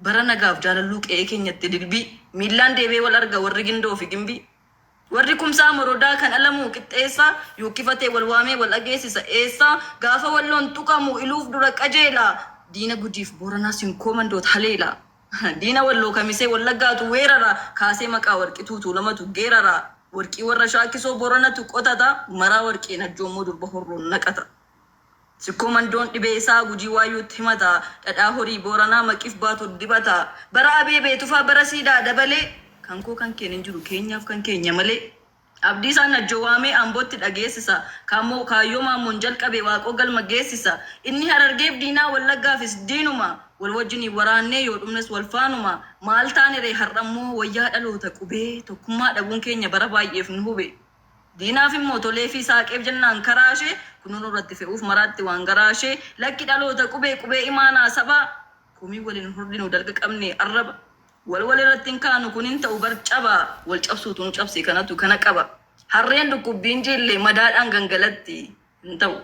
barana gaaf jaalallu qe'ee keenyatti dilbii miillaan deebee wal arga warri gindoo fi gimbii warri kumsaa morodaa kan alamuu qixxeessa yuukkifatee wal waamee wal dhageessisa eessa gaafa walloon tuqamu iluuf dura qajeela diina gujiif booranaa sinkomandoot haleela diina walloo kamisee wallaggaatu weerara kaasee maqaa warqituutu lamatu geerara warqii warra shaakisoo booranatu qotata maraa warqii najjoommoo durba horroon naqata sikkomandoon dhibee isaa gujii waayyuutti himata dhadhaa horii booranaa maqiif baatu dibata bara abeebee tufaa bara siidaa dabalee kan koo kan keenan jiru keenyaaf kan keenya malee abdii isaan najjowaamee ambootti dhageessisa kaamoo kaayyoo maamoon jalqabe waaqoo galma geessisa inni harargeef diinaa wallaggaafis diinuma wal wajjinii waraannee yoo dhumnes wal faanuma maal taaniree har'ammoo wayyaa dhaloota qubee tokkummaa dhabuun keenya bara baay'eef nu hube diinaaf immoo tolee fi saaqeef jennaan karaashee kunuun irratti fe'uuf maraatti waan garaashee lakki dhaloota qubee imaanaa sabaa komii waliin hordinu dalga qabne arraba wal irratti kaanu kunin ta'u barcaba wal cabsuutu nu cabse kanatu kana qaba harreen dhukkubbiin jillee madaadhaan gangalatti hin ta'u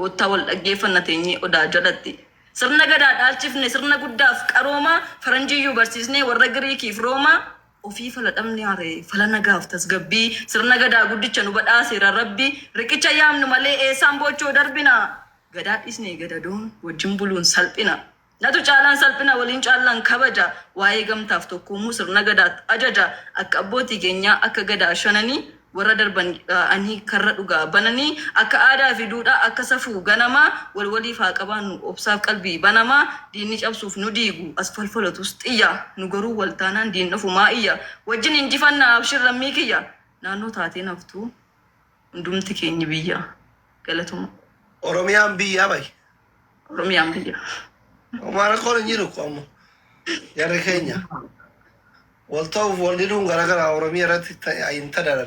koottaa wal dhaggeeffannateenyee odaa jalatti sirna gadaa dhaalchifne sirna guddaaf qarooma faranjiyyuu barsiisnee warra giriikiif roomaa ofii fala dhabne haree fala nagaaf tasgabbii sirna gadaa guddicha nu badhaaseera rabbi riqicha yaamnu malee eessaan boochoo darbina gadaa dhisnee gadadoon wajjin buluun salphina natu caalaan salphina waliin caalaan kabaja waa'ee gamtaaf tokkoomuu sirna gadaatti ajaja akka abbootii keenyaa akka gadaa shananii warra darban ani karra dhugaa bananii akka aadaa fi duudhaa akka safuu ganamaa walwaliif haa qabaannu obsaaf qalbii banamaa diinni cabsuuf nu diigu as falfalatus xiyya nu garuu waltaanaan diin dhufumaa iyya wajjin injifannaa abshirrammii kiyya naannoo taatee naftuu hundumti keenya biyya galatuma Oromiyaan biyya bay Oromiyaan biyya Omara kola njiru kwa mo Yare Kenya Waltau walidu ngaragara Oromia rati ta intadara